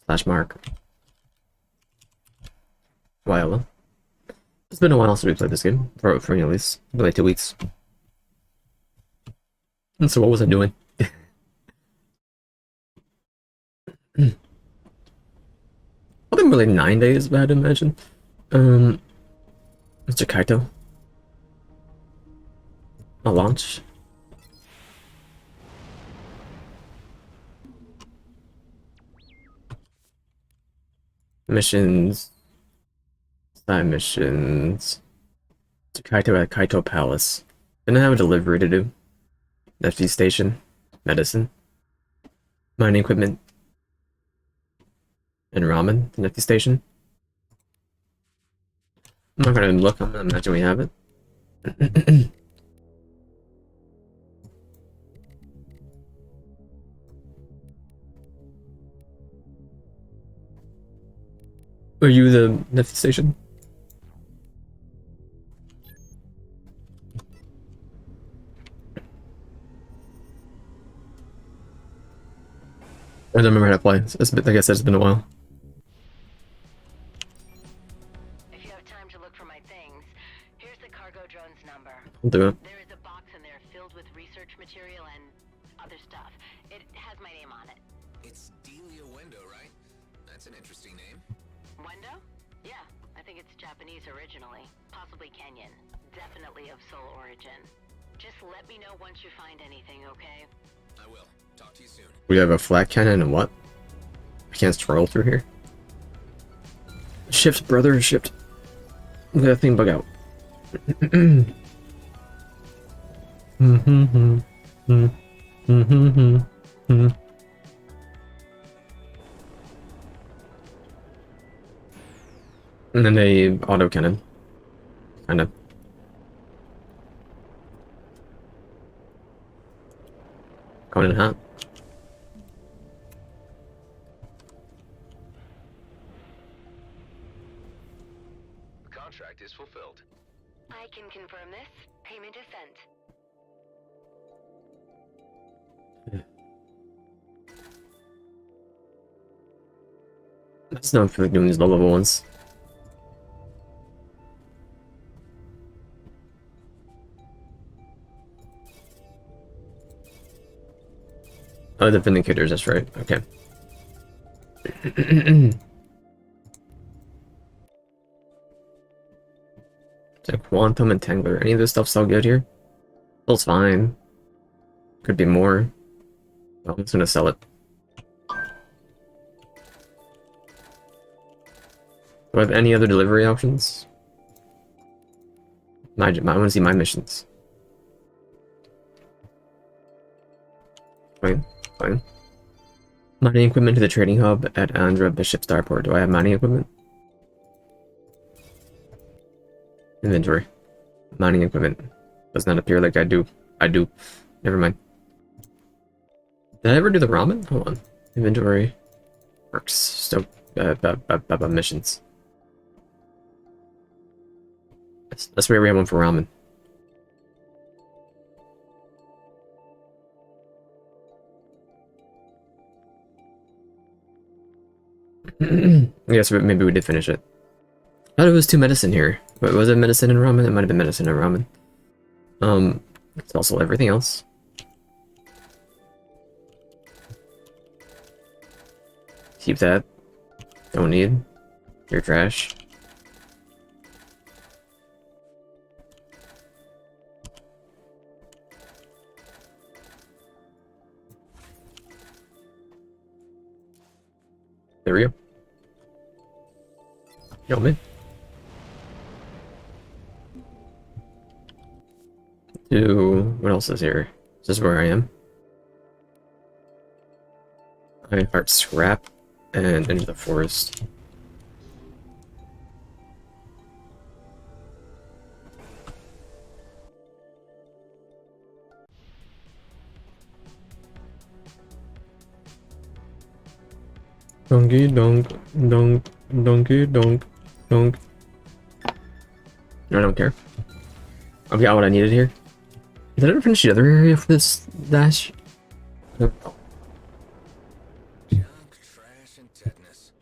Slash mark. While. It's been a while since we played this game. For me at least. Like 2 weeks. And so what was I doing? I think really 9 days, I'd imagine. Mr. Kaito. A launch. Missions. Side missions. Mr. Kaito at Kaito Palace. Then I have a delivery to do. NEPHTYS station. Medicine. Mining equipment. And ramen. The NEPHTYS station. I'm not gonna look, I'm gonna imagine we have it. Are you the NEPHTYS station? I don't remember how to play. It's been, like I said, it's been a while. If you have time to look for my things, here's the cargo drone's number. I'll do it. There is a box in there filled with research material and other stuff. It has my name on it. It's Delia Wendo, right? That's an interesting name. Wendo? Yeah, I think it's Japanese originally. Possibly Kenyan. Definitely of Seoul origin. Just let me know once you find anything, okay? I will. Talk to you soon. We have a flat cannon and what? I can't scroll through here. Shipped, brother, shipped. Look at that thing bug out. And then a auto cannon. Kind of. Going in hot. The contract is fulfilled. I can confirm this. Payment is sent. That's not for doing these low-level ones. Oh, the Vindicators, that's right. Okay. It's a Quantum Entangler. Any of this stuff's all good here? Well, it's fine. Could be more. Well, I'm just gonna sell it. Do I have any other delivery options? I want to see my missions. Fine. Fine. Mining equipment to the trading hub at Andhra Bishop Starport. Do I have mining equipment? Inventory. Mining equipment. Does not appear like I do. I do. Never mind. Did I ever do the ramen? Hold on. Inventory. Works. So, missions. That's where we have one for ramen. Yes, maybe we did finish it. I thought it was 2 medicine here. But was it medicine and ramen? It might have been medicine and ramen. It's also everything else. Keep that. Don't need. Your trash. There we go. Yo, man. What else is here? Is this where I am? I heart scrap and into the forest. Donkey donk, donk, donkey donk, donk. I don't care. I've got what I needed here. Did I ever finish the other area for this dash? Junk, trash, Ancient tetanus.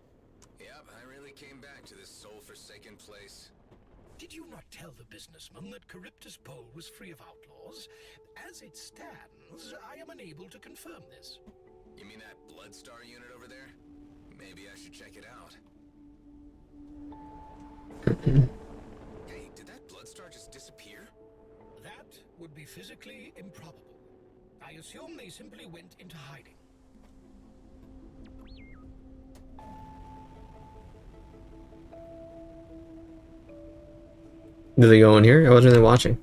Yep, I really came back to this soul-forsaken place. Did you not tell the businessman that Charybdis Pole was free of outlaws? As it stands, I am unable to confirm this. You mean that Bloodstar unit over there? Maybe I should check it out. Hey, did that Bloodstar just disappear? That would be physically improbable. I assume they simply went into hiding. Did they go in here? I wasn't really watching.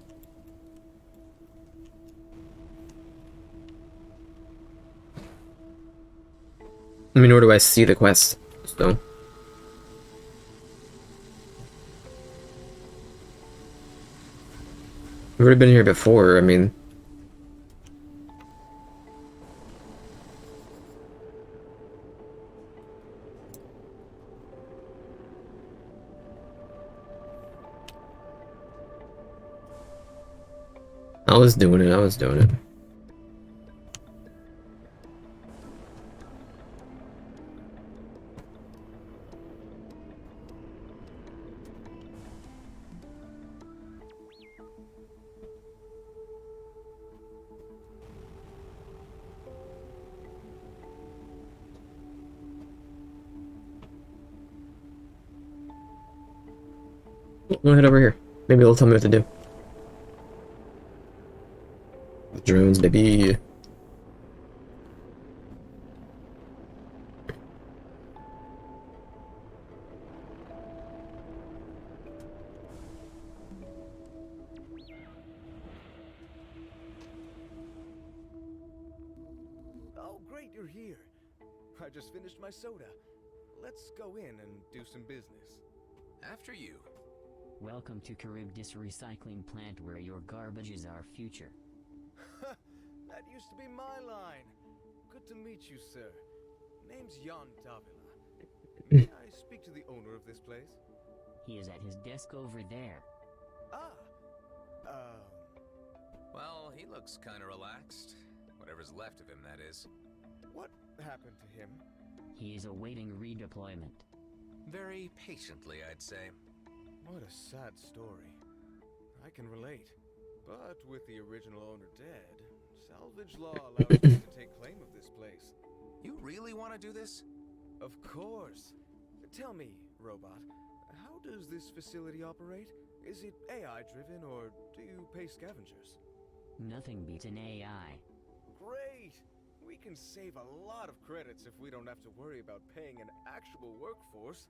I mean, where do I see the quest? So. We've already been here before, I mean. I was doing it. We'll head over here. Maybe they'll tell me what to do. Drones, baby. Oh, great, you're here. I just finished my soda. Let's go in and do some business. After you. Welcome to Charybdis Recycling Plant, where your garbage is our future. That used to be my line. Good to meet you, sir. Name's Jan Davila. May I speak to the owner of this place? He is at his desk over there. Ah. Well, he looks kind of relaxed. Whatever's left of him, that is. What happened to him? He is awaiting redeployment. Very patiently, I'd say. What a sad story. I can relate. But with the original owner dead, salvage law allows me to take claim of this place. You really want to do this? Of course. Tell me, robot, how does this facility operate? Is it AI-driven, or do you pay scavengers? Nothing beats an AI. Great! We can save a lot of credits if we don't have to worry about paying an actual workforce.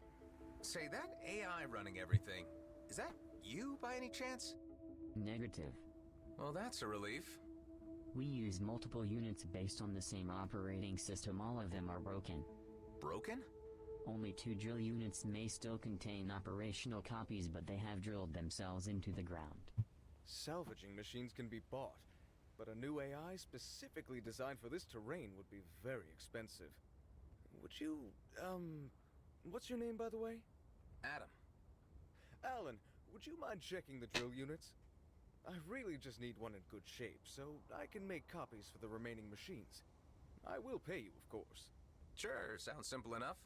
Say, that AI running everything, is that you by any chance? Negative. Well, that's a relief. We use multiple units based on the same operating system. All of them are broken. Broken? Only 2 drill units may still contain operational copies, but they have drilled themselves into the ground. Salvaging machines can be bought, but a new AI specifically designed for this terrain would be very expensive. Would you, what's your name, by the way? Adam. Alan, would you mind checking the drill units? I really just need one in good shape, so I can make copies for the remaining machines. I will pay you, of course. Sure, sounds simple enough.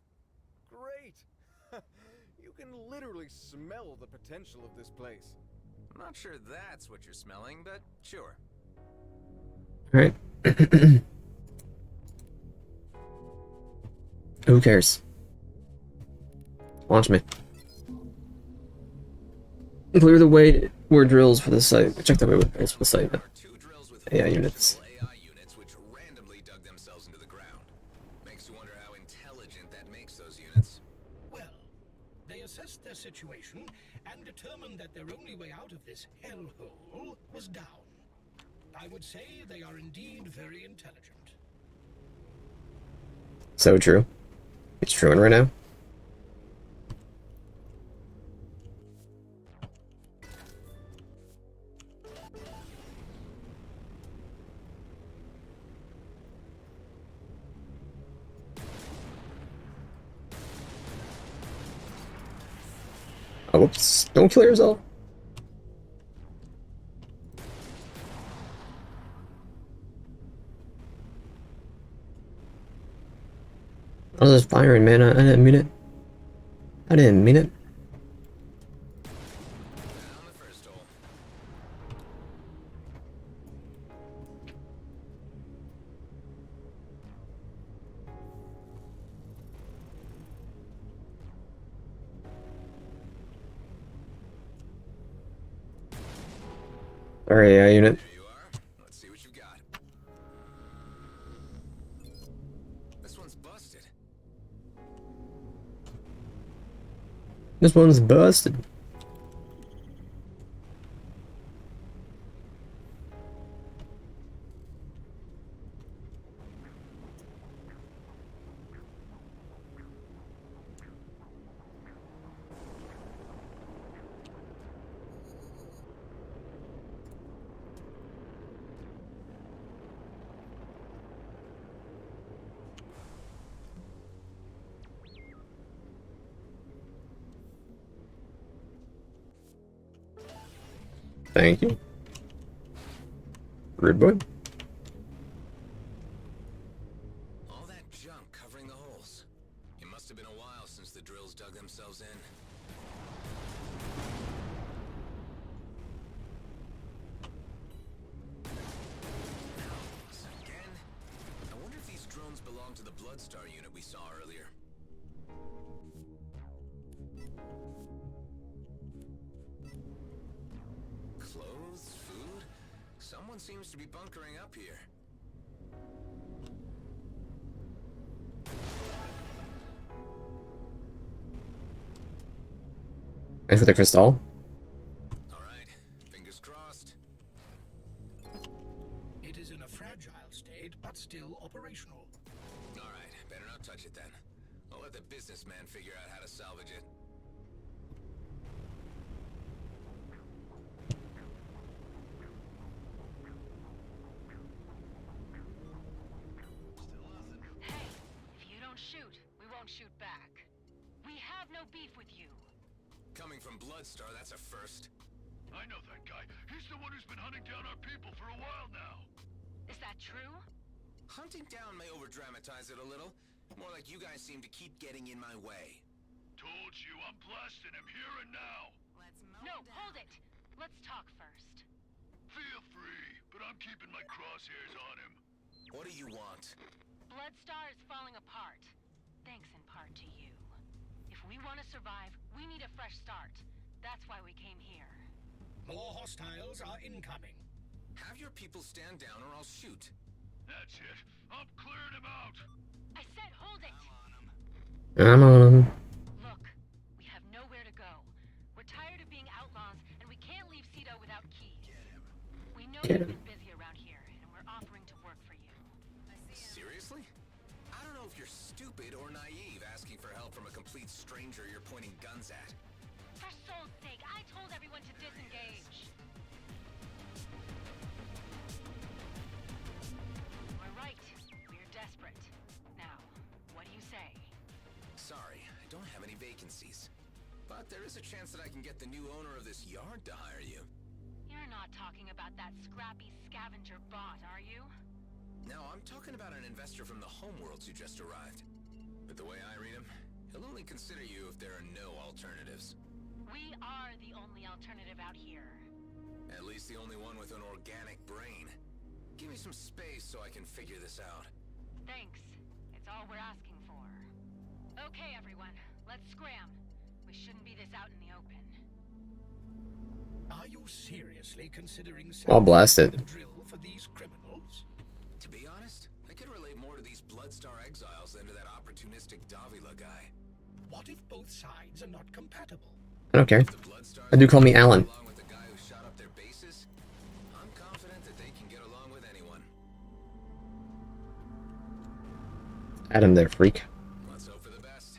Great! You can literally smell the potential of this place. I'm not sure that's what you're smelling, but sure. Alright. Who cares? Launch me. Clear the way where drills for the site. Check the way with drills for the site. There are 2 drills with AI units. AI units which randomly dug themselves into the ground. Makes you wonder how intelligent that makes those units. Well, they assessed their situation and determined that their only way out of this hellhole was down. I would say they are indeed very intelligent. So true. It's true right now. Oh, whoops. Don't kill yourself. I was just firing, man. I didn't mean it. I didn't mean it. Down the first hole. Sorry, unit. There you are. Let's see what you've got. This one's busted. This one's busted. Thank you. Rude boy. All that junk covering the holes. It must have been a while since the drills dug themselves in. Again? I wonder if these drones belong to the Bloodstar unit we saw earlier. Clothes, food? Someone seems to be bunkering up here. Thanks for the crystal. Alright, fingers crossed. It is in a fragile state, but still operational. Alright, better not touch it then. I'll let the businessman figure out how to salvage it. Hey, if you don't shoot, we won't shoot back. We have no beef with you. Coming from Bloodstar, that's a first. I know that guy. He's the one who's been hunting down our people for a while now. Is that true? Hunting down may overdramatize it a little. More like you guys seem to keep getting in my way. Told you, I'm blasting him here and now. No, hold it. Let's talk first. Feel free, but I'm keeping my crosshairs on him. What do you want? Bloodstar is falling apart. Thanks in part to you. If we want to survive, we need a fresh start. That's why we came here. More hostiles are incoming. Have your people stand down or I'll shoot. That's it. I'm clearing him out. I said hold it! I'm on him. Look, we have nowhere to go. We're tired of being outlaws, and we can't leave Cedo without keys. We know Get you've him. been busy around here, and we're offering to work for you. Seriously? I don't know if you're stupid or naive asking for help from a complete stranger you're pointing guns at. For soul's sake, I told everyone to disengage. We're right. We're desperate. Now, what do you say? Sorry, I don't have any vacancies. But there is a chance that I can get the new owner of this yard to hire you. You're not talking about that scrappy scavenger bot, are you? No, I'm talking about an investor from the homeworlds who just arrived. But the way I read him, he'll only consider you if there are no alternatives. We are the only alternative out here. At least the only one with an organic brain. Give me some space so I can figure this out. Thanks. It's all we're asking for. Okay, everyone. Let's scram. We shouldn't be this out in the open. Are you seriously considering I'll blast it. the drill for these criminals? To be honest, I could relate more to these Bloodstar exiles than to that opportunistic Davila guy. What if both sides are not compatible? I don't care. If the Bloodstars I do call me get Alan. along with the guy who shot up their bases, I'm confident that they can get along with anyone. Adam there, freak. Let's hope for the best.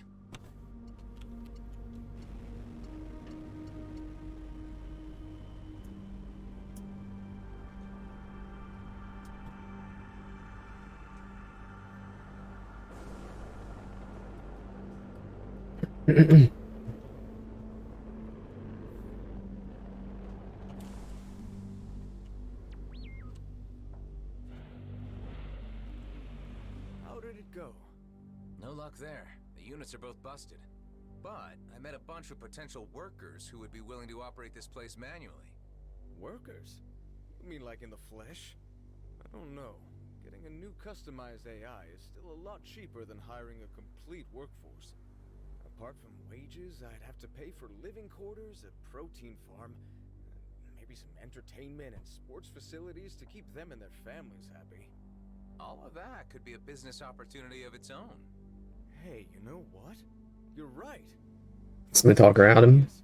How did it go? No luck there. The units are both busted. But I met a bunch of potential workers who would be willing to operate this place manually. Workers? You mean like in the flesh? I don't know. Getting a new customized AI is still a lot cheaper than hiring a complete workforce. Apart from wages, I'd have to pay for living quarters, a protein farm, maybe some entertainment and sports facilities to keep them and their families happy. All of that could be a business opportunity of its own. Hey, you know what? You're right. Smooth talk around him. Yes,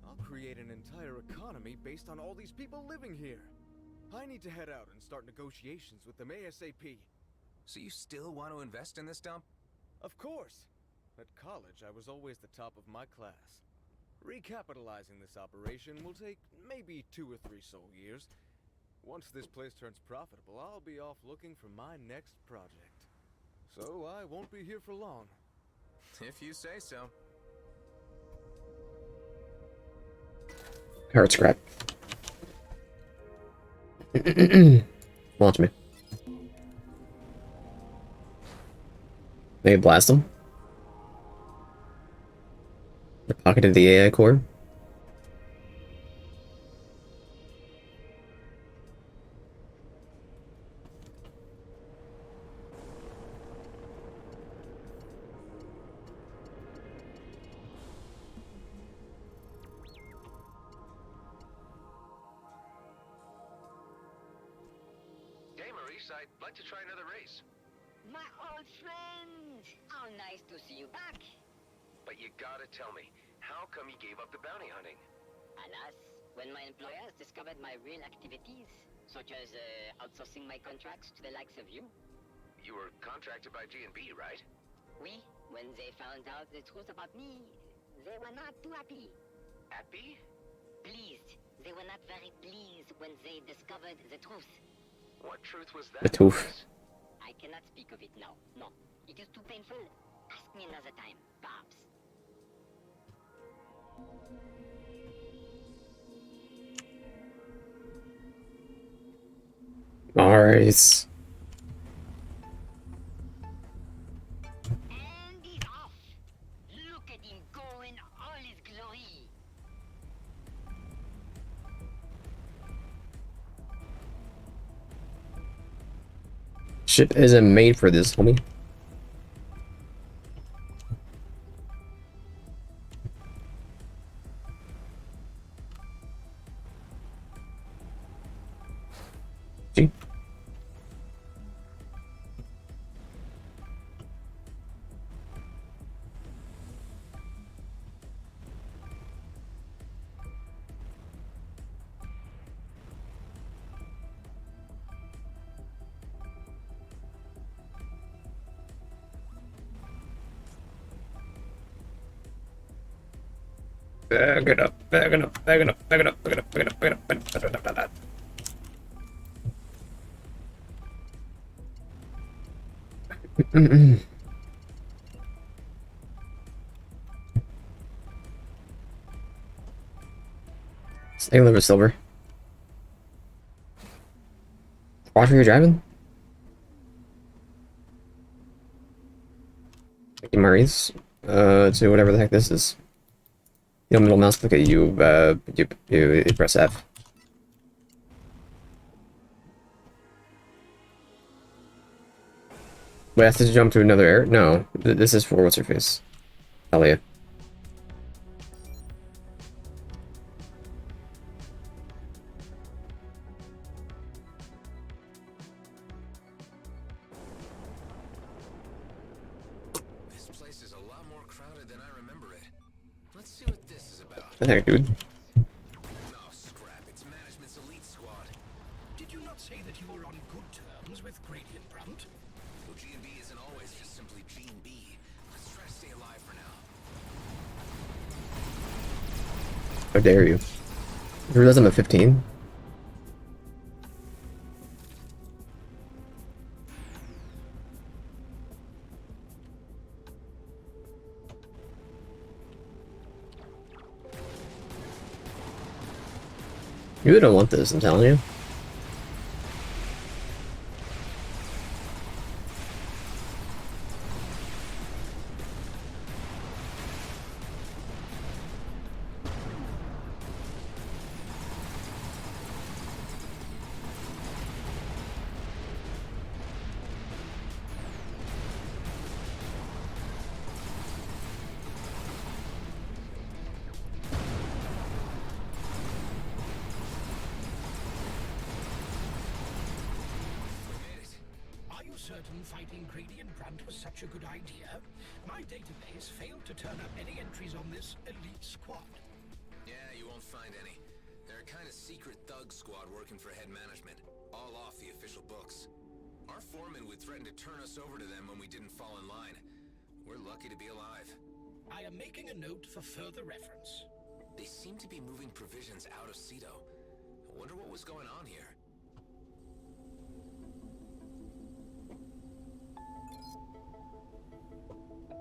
I'll create an entire economy based on all these people living here. I need to head out and start negotiations with them ASAP. So you still want to invest in this dump? Of course. At college, I was always the top of my class. Recapitalizing this operation will take maybe 2 or 3 sole years. Once this place turns profitable, I'll be off looking for my next project. So I won't be here for long. If you say so. Heart scrap. Launch me. Maybe blast them. The pocket of the AI core. Hey, Maurice, I'd like to try another race. My old friend! How nice to see you back. But you gotta tell me, how come you gave up the bounty hunting? Alas, when my employers discovered my real activities, such as outsourcing my contracts to the likes of you, You were contracted by G&B, right? we, when they found out the truth about me, they were not too happy. Happy? Pleased. They were not very pleased when they discovered the truth. What truth was that? The tooth. Maurice? I cannot speak of it now. No, it is too painful. Ask me another time, perhaps. Alright. And he's off. Look at him go in all his glory. Ship isn't made for this, homie. See? Back it up, back it up, back it up, back it up, back it up, back it up, back it up, back it up, back it up. Stay liver silver. Watch where you're driving. Thank you, Maurice. To whatever the heck this is. You know, middle mouse click at you, you press F. Wait, I have to jump to another area? No, this is for what's her face. Talia. This place is a lot more crowded than I remember it. Let's see what this is about. The heck, dude? No scrap, it's management's elite squad. Did you not say that you were on good terms with Gradient Brunt? Well, G&B isn't always just simply G&B. Let's try to stay alive for now. How dare you? Who does I'm at 15? You don't want this, I'm telling you. certain fighting Gradient Grunt was such a good idea, my database failed to turn up any entries on this elite squad. Yeah, you won't find any. They're a kind of secret thug squad working for head management, all off the official books. Our foreman would threaten to turn us over to them when we didn't fall in line. We're lucky to be alive. I am making a note for further reference. They seem to be moving provisions out of Cedo. I wonder what was going on here.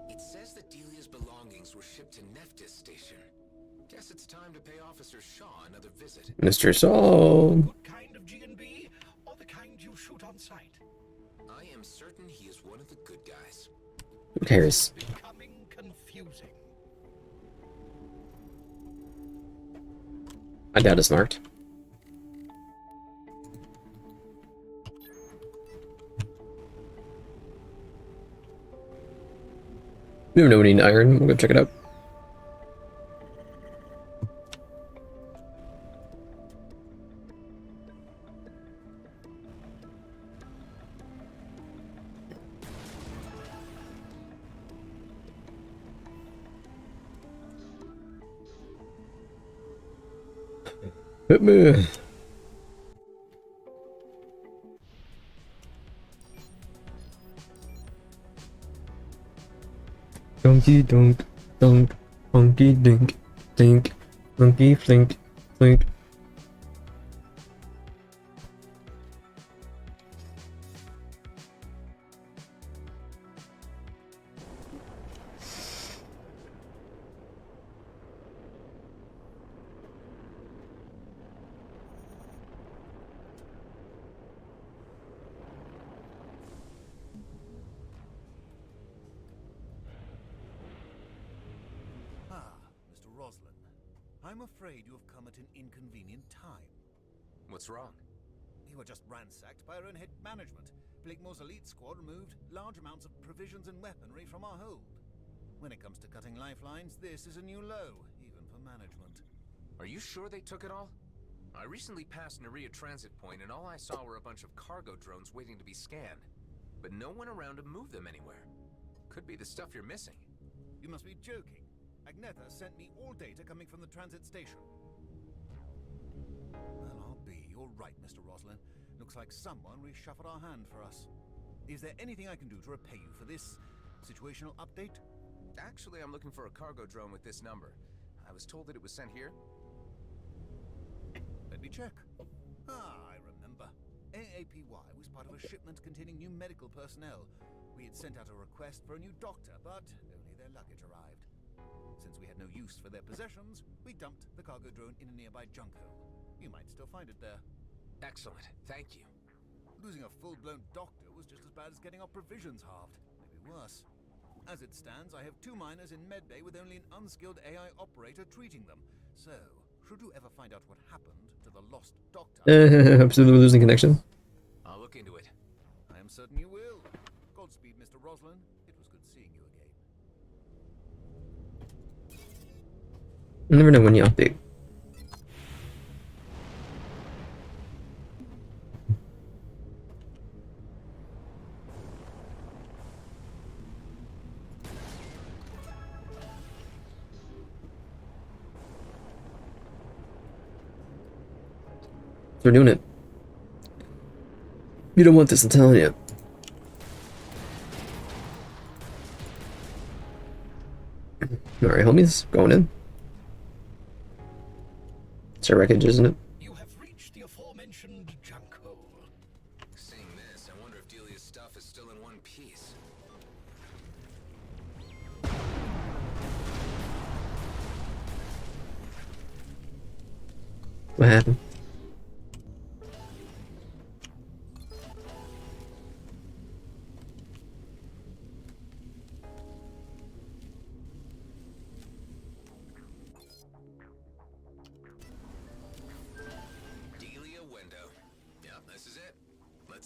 It says that Delia's belongings were shipped to NEPHTYS station. Guess it's time to pay Officer Shaw another visit. Mr. Saul. Good kind of G&B, or the kind you shoot on sight? I am certain he is one of the good guys. Who cares? Becoming confusing. My dad is marked. We don't know we need iron. We'll go check it out. Hit me. Donkey donk, donk, funky dink, dink, monkey flink, flink. I'm afraid you have come at an inconvenient time. What's wrong? You were just ransacked by our own head management. Blakemore's elite squad removed large amounts of provisions and weaponry from our hold. When it comes to cutting lifelines, this is a new low, even for management. Are you sure they took it all? I recently passed Naria transit point and all I saw were a bunch of cargo drones waiting to be scanned. But no one around to move them anywhere. Could be the stuff you're missing. You must be joking. Agnetha sent me all data coming from the transit station. Well, I'll be. You're right, Mr. Roslin. Looks like someone reshuffled our hand for us. Is there anything I can do to repay you for this situational update? Actually, I'm looking for a cargo drone with this number. I was told that it was sent here. Let me check. Ah, I remember. AAPY was part of a shipment containing new medical personnel. We had sent out a request for a new doctor, but only their luggage arrived. Since we had no use for their possessions, we dumped the cargo drone in a nearby junk hole. You might still find it there. Excellent. Thank you. Losing a full-blown doctor was just as bad as getting our provisions halved. Maybe worse. As it stands, I have 2 miners in medbay with only an unskilled AI operator treating them. So, should you ever find out what happened to the lost doctor... Absolutely losing connection. I'll look into it. I am certain you will. Godspeed, Mr. Roslin. It was good seeing you again. You never know when you update. We're doing it. You don't want this, I'm telling you. Alright, homies, going in. It's our wreckage, isn't it? You have reached the aforementioned junk hole. Seeing this, I wonder if Delia's stuff is still in one piece. What happened?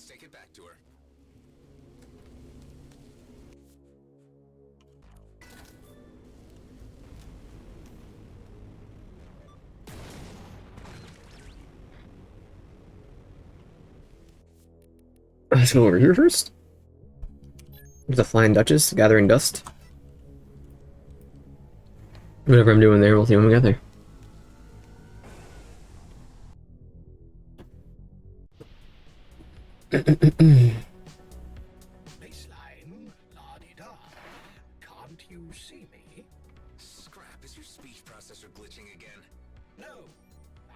Take it back to her. Let's go over here first. There's a Flying Duchess gathering dust. Whatever I'm doing there, we'll see when we get there. Baseline, la-di-da. Can't you see me? Scrap, is your speech processor glitching again? No.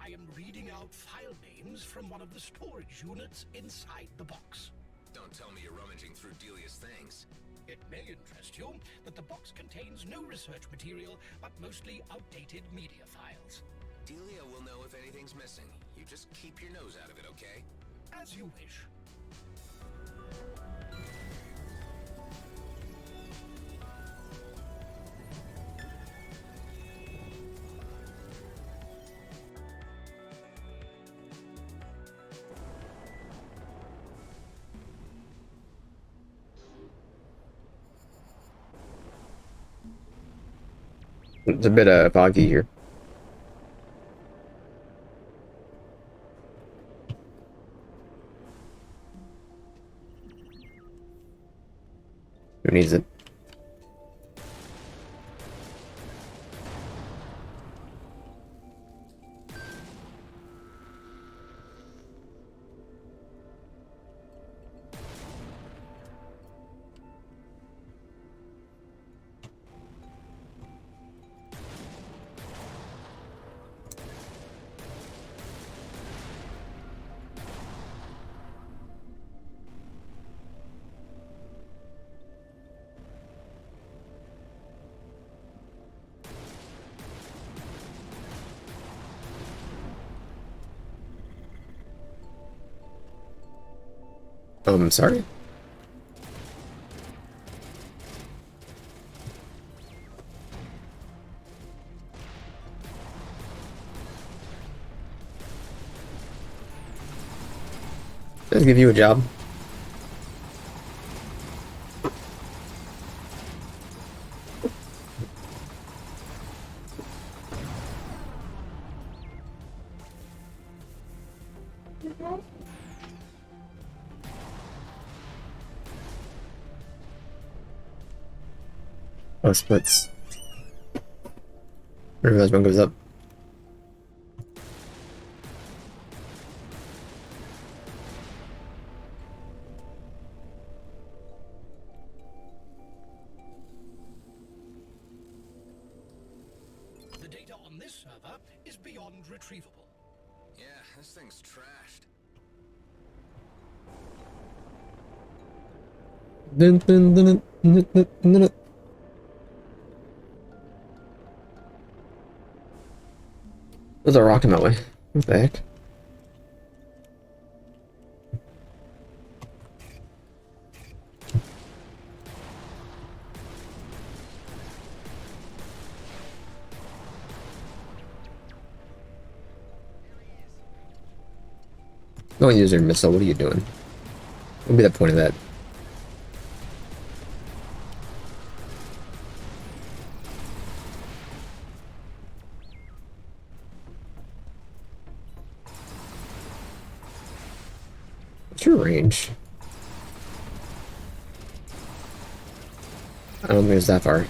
I am reading out file names from one of the storage units inside the box. Don't tell me you're rummaging through Delia's things. It may interest you that the box contains no research material, but mostly outdated media files. Delia will know if anything's missing. You just keep your nose out of it, okay? As you wish. It's a bit foggy here. Who needs it? Sorry? Let's give you a job. Oh, splits. I realize one goes up. The data on this server is beyond retrievable. Yeah, this thing's trashed. Dun, dun, dun, dun, dun, dun, dun. There's a rock in my way. What the heck? Don't use your missile, what are you doing? What would be the point of that? What's your range? I don't think it's that far.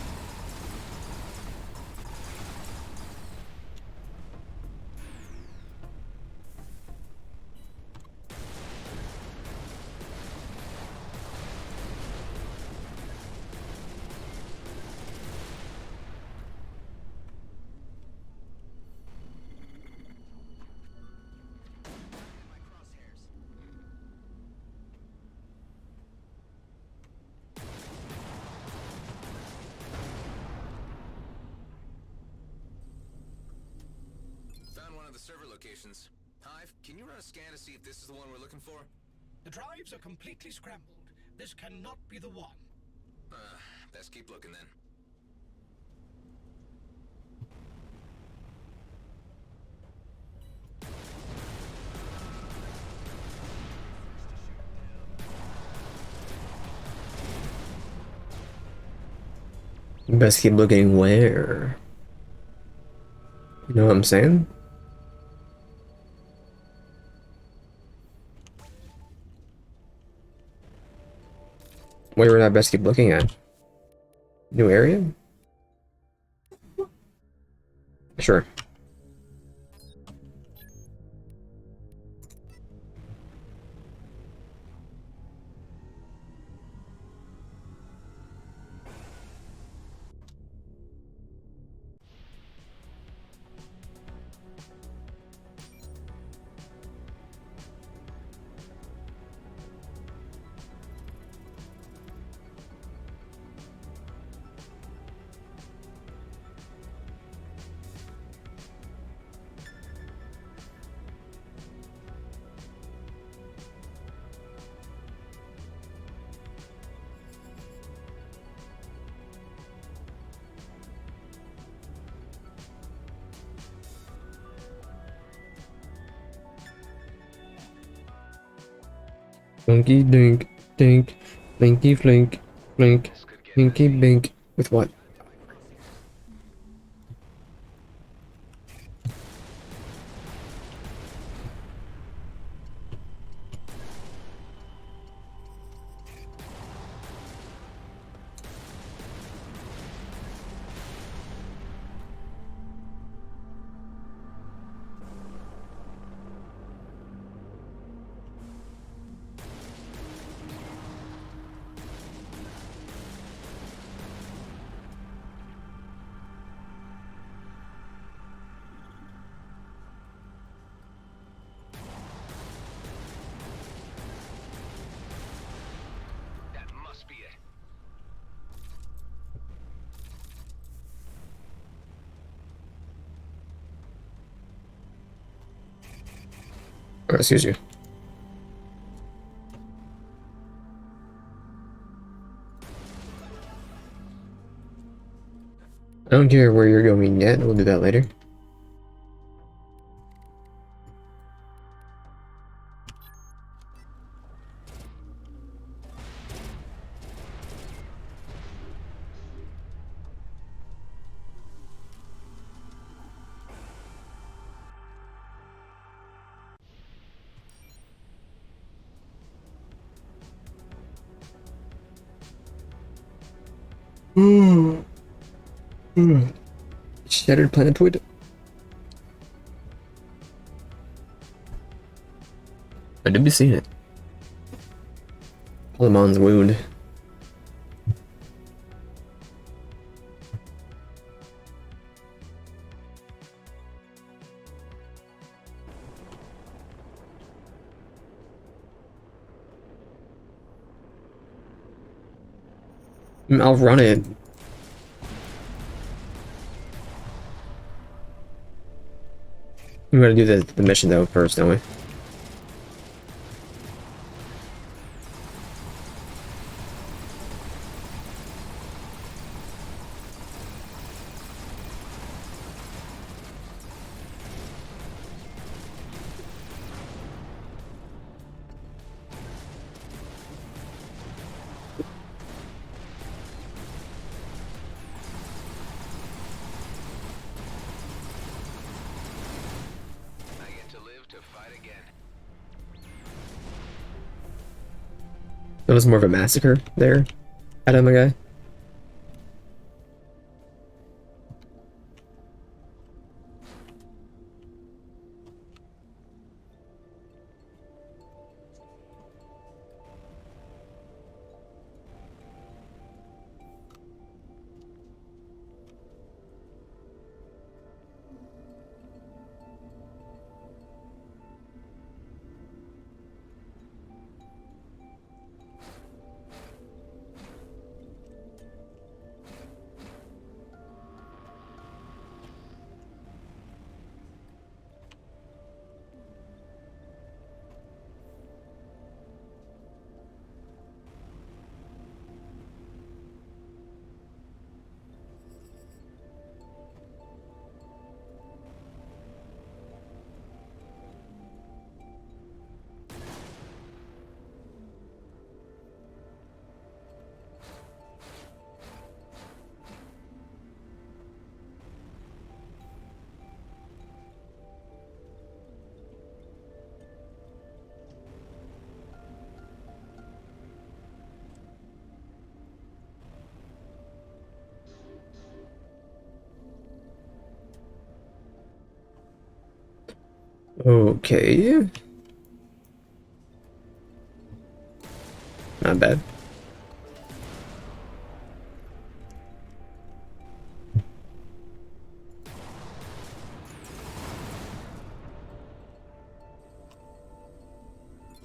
Found one of the server locations. Hive, can you run a scan to see if this is the one we're looking for? The drives are completely scrambled. This cannot be the one. Best keep looking then. Best keep looking where? You know what I'm saying? where would I best keep looking at? New area? Sure. Blinky dink, dink, blinky flink, blink, This could get blinky busy. bink. With what? That must be it. Oh, excuse you. I don't care where you're going yet. We'll do that later. Shattered planetoid. I did be seeing it. Palamon's wound. I'll run it. We gotta do the mission though first, don't we? I get to live to fight again. That was more of a massacre there. Adam, my guy. Okay. Not bad.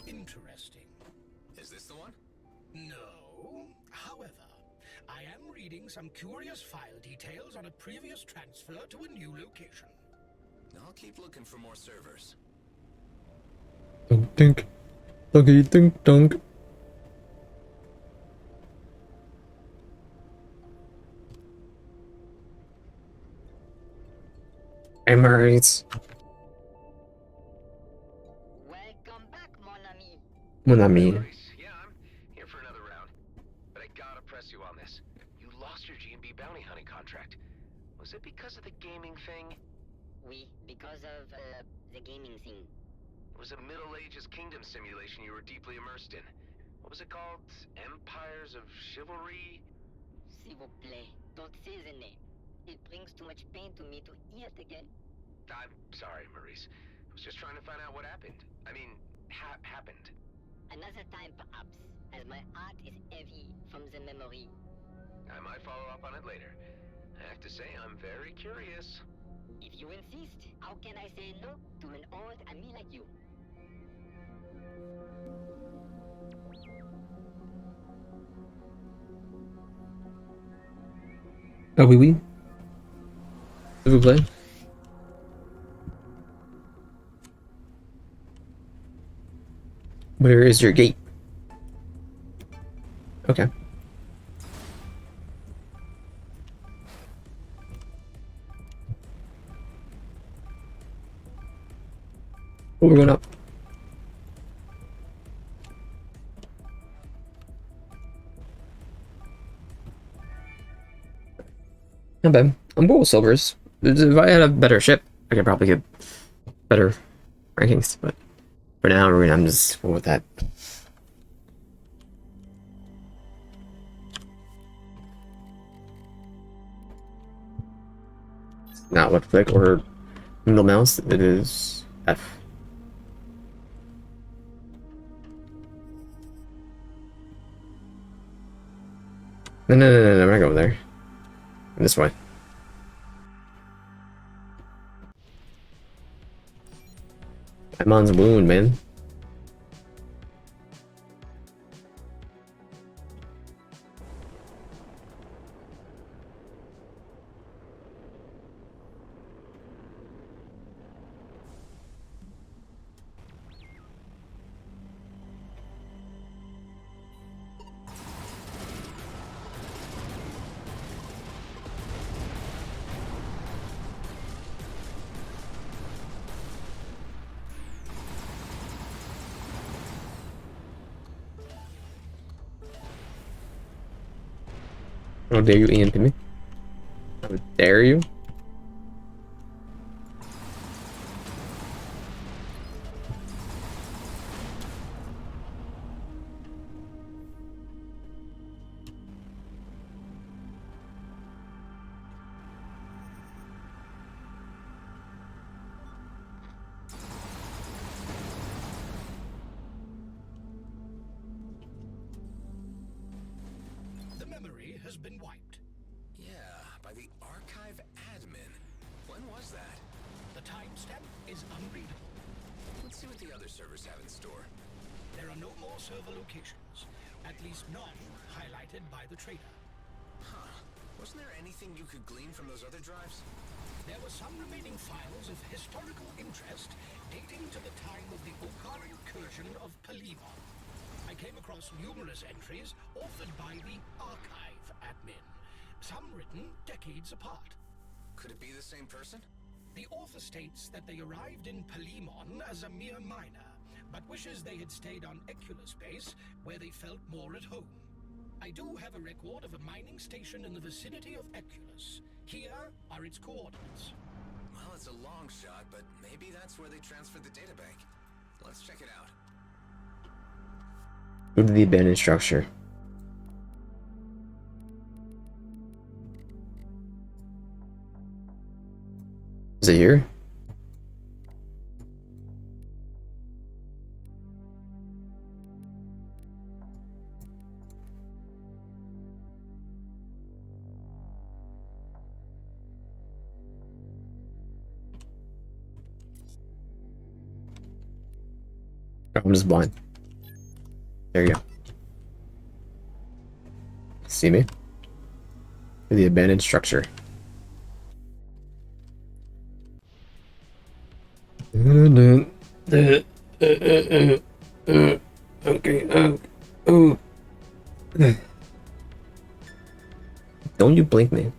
Interesting. Is this the one? No. However, I am reading some curious file details on a previous transfer to a new location. I'll keep looking for more servers. Dunk dunk. Dunky dunk dunk. Emirates. Welcome back, mon ami. Mon ami. Maurice, yeah, I'm here for another round. But I gotta press you on this. You lost your G&B bounty hunting contract. Was it because of the gaming thing? Oui, because of, the gaming thing. It was a Middle Ages kingdom simulation you were deeply immersed in. What was it called? Empires of Chivalry? S'il vous plaît, don't say the name. It brings too much pain to me to hear it again. I'm sorry, Maurice. I was just trying to find out what happened. I mean, happened. Another time, perhaps, as my heart is heavy from the memory. I might follow up on it later. I have to say, I'm very curious. If you insist, how can I say no to an old ami like you? Oh, oui. S'il vous plaît. Where is your gate? Okay. Oh, we're going up. Not bad. I'm cool with silvers. If I had a better ship, I could probably get better rankings, but for now, I'm just cool with that. It's not left click or middle mouse, it is F. No, I'm not going there. This way. I'm on the wound, man. How dare you, Ian, to me? How dare you? The memory has been wiped. Yeah, by the archive admin. When was that? The timestamp is unreadable. Let's see what the other servers have in store. There are no more server locations, at least none highlighted by the trader. Huh. Wasn't there anything you could glean from those other drives? There were some remaining files of historical interest dating to the time of the Okar incursion of Palimon. I came across numerous entries authored by the archive admin, some written decades apart. Could it be the same person? The author states that they arrived in Palimon as a mere miner, but wishes they had stayed on EVERSPACE, where they felt more at home. I do have a record of a mining station in the vicinity of EVERSPACE. Here are its coordinates. Well, it's a long shot, but maybe that's where they transferred the databank. Let's check it out. Go to the abandoned structure. Is it here? Oh, I'm just blind. There you go. See me? The abandoned structure. Okay. Don't you blink me.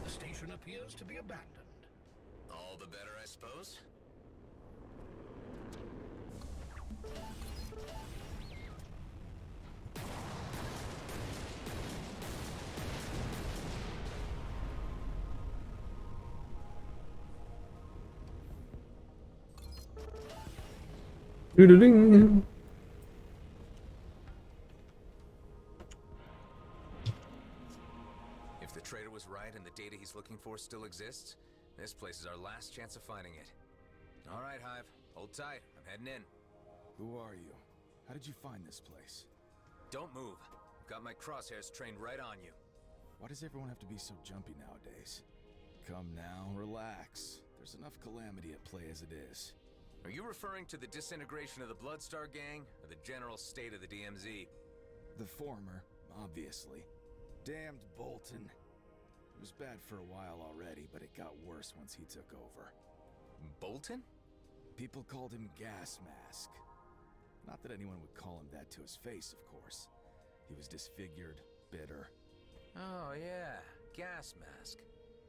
The station appears to be abandoned. All the better, I suppose? Doo-doo-ding. If the trader was right and the data he's looking for still exists, this place is our last chance of finding it. All right, Hive. Hold tight. I'm heading in. Who are you? How did you find this place? Don't move. I've got my crosshairs trained right on you. Why does everyone have to be so jumpy nowadays? Come now, relax. There's enough calamity at play as it is. Are you referring to the disintegration of the Bloodstar gang, or the general state of the DMZ? The former, obviously. Damned Bolton. It was bad for a while already, but it got worse once he took over. Bolton? People called him Gas Mask. Not that anyone would call him that to his face, of course. He was disfigured, bitter. Oh, yeah. Gas Mask.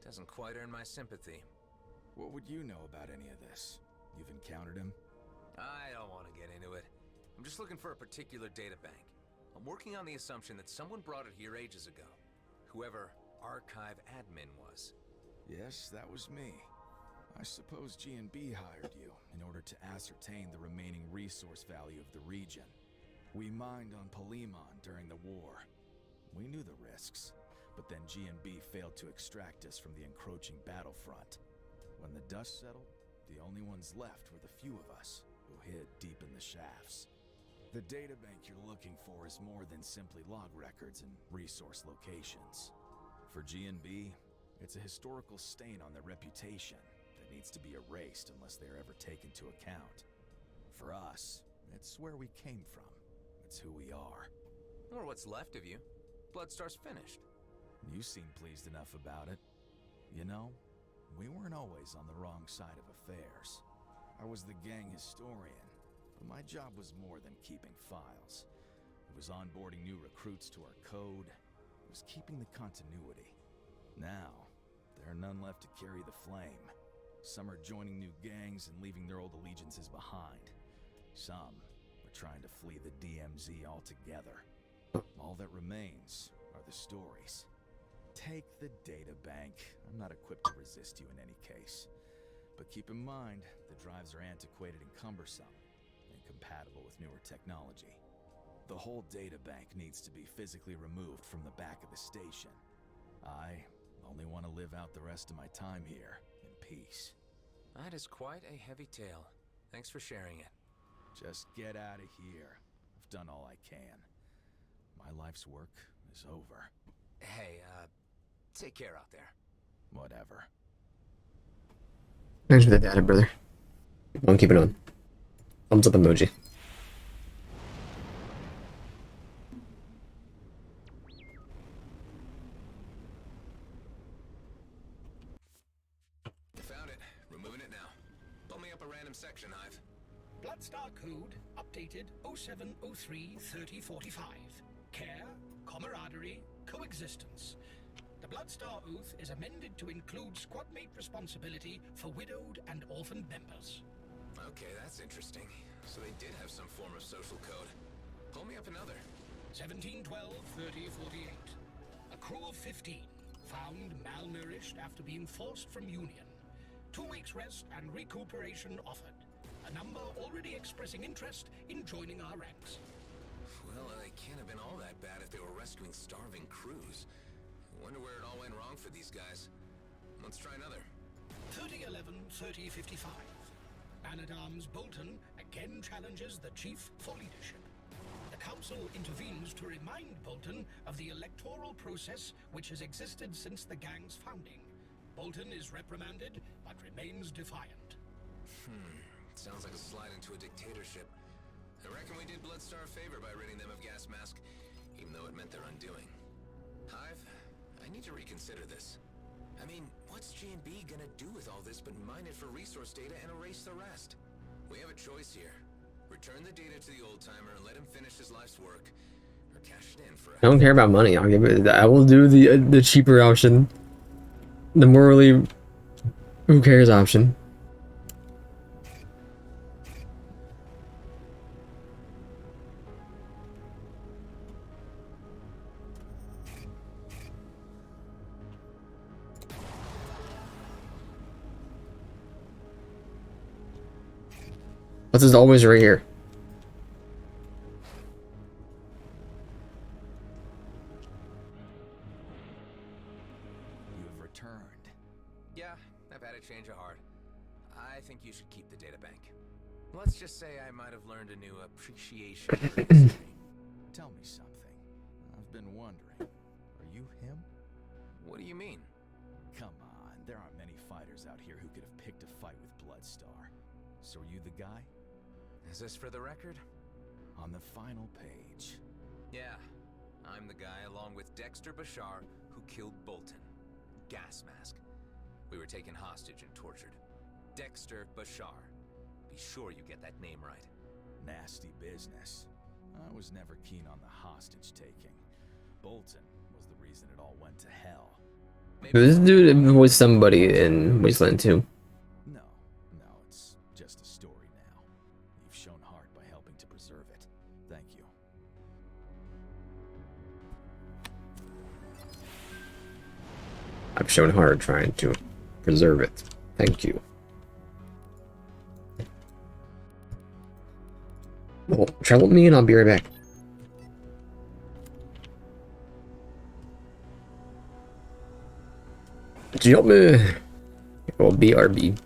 Doesn't quite earn my sympathy. What would you know about any of this? You've encountered him? I don't want to get into it. I'm just looking for a particular data bank. I'm working on the assumption that someone brought it here ages ago. Whoever archive admin was. Yes, that was me. I suppose G&B hired you in order to ascertain the remaining resource value of the region. We mined on Palimon during the war. We knew the risks, but then G&B failed to extract us from the encroaching battlefront. When the dust settled, the only ones left were the few of us who hid deep in the shafts. The databank you're looking for is more than simply log records and resource locations. For G&B, it's a historical stain on their reputation that needs to be erased unless they're ever taken to account. For us, it's where we came from. It's who we are. Or what's left of you. Bloodstar's finished. You seem pleased enough about it. You know, we weren't always on the wrong side of affairs. I was the gang historian, but my job was more than keeping files. It was onboarding new recruits to our code. It was keeping the continuity. Now, there are none left to carry the flame. Some are joining new gangs and leaving their old allegiances behind. Some are trying to flee the DMZ altogether. All that remains are the stories. Take the data bank. I'm not equipped to resist you in any case. But keep in mind, the drives are antiquated and cumbersome, incompatible with newer technology. The whole data bank needs to be physically removed from the back of the station. I only want to live out the rest of my time here in peace. That is quite a heavy tale. Thanks for sharing it. Just get out of here. I've done all I can. My life's work is over. Hey, take care out there. Whatever. Thanks for the data, brother. Keep it on. Thumbs up emoji. Found it. Removing it now. Pull me up a random section, Hive. Bloodstar code updated 0703-3045. Care, camaraderie, coexistence. The Bloodstar Oath is amended to include squadmate responsibility for widowed and orphaned members. Okay, that's interesting. So they did have some form of social code. Pull me up another. 1712-3048. A crew of 15 found malnourished after being forced from Union. 2 weeks rest and recuperation offered. A number already expressing interest in joining our ranks. Well, they can't have been all that bad if they were rescuing starving crews. Wonder where it all went wrong for these guys. Let's try another. 3011-3055. Man-at-Arms Bolton again challenges the chief for leadership. The council intervenes to remind Bolton of the electoral process which has existed since the gang's founding. Bolton is reprimanded, but remains defiant. Sounds like a slide into a dictatorship. I reckon we did Bloodstar a favor by ridding them of gas mask, even though it meant their undoing. Hive, I need to reconsider this. I mean, what's G&B gonna do with all this but mine it for resource data and erase the rest? We have a choice here. Return the data to the old-timer and let him finish his life's work, or cash it in for I don't care about money. I'll give it. I will do the cheaper option, the morally who cares option. What's this always right here? You have returned. Yeah, I've had a change of heart. I think you should keep the data bank. Let's just say I might have learned a new appreciation for history. Tell me something. I've been wondering. Are you him? What do you mean? Come on, there aren't many fighters out here who could have picked a fight with Bloodstar. So are you the guy? Is this for the record? On the final page. Yeah, I'm the guy along with Dexter Bashar who killed Bolton. Gas mask. We were taken hostage and tortured. Dexter Bashar. Be sure you get that name right. Nasty business. I was never keen on the hostage taking. Bolton was the reason it all went to hell. This dude was somebody in Wasteland 2. No, it's just a story now. You've shown heart by helping to preserve it. Thank you. I've shown hard trying to preserve it. Thank you. Well, travel with me and I'll be right back. Jump me. Well, BRB.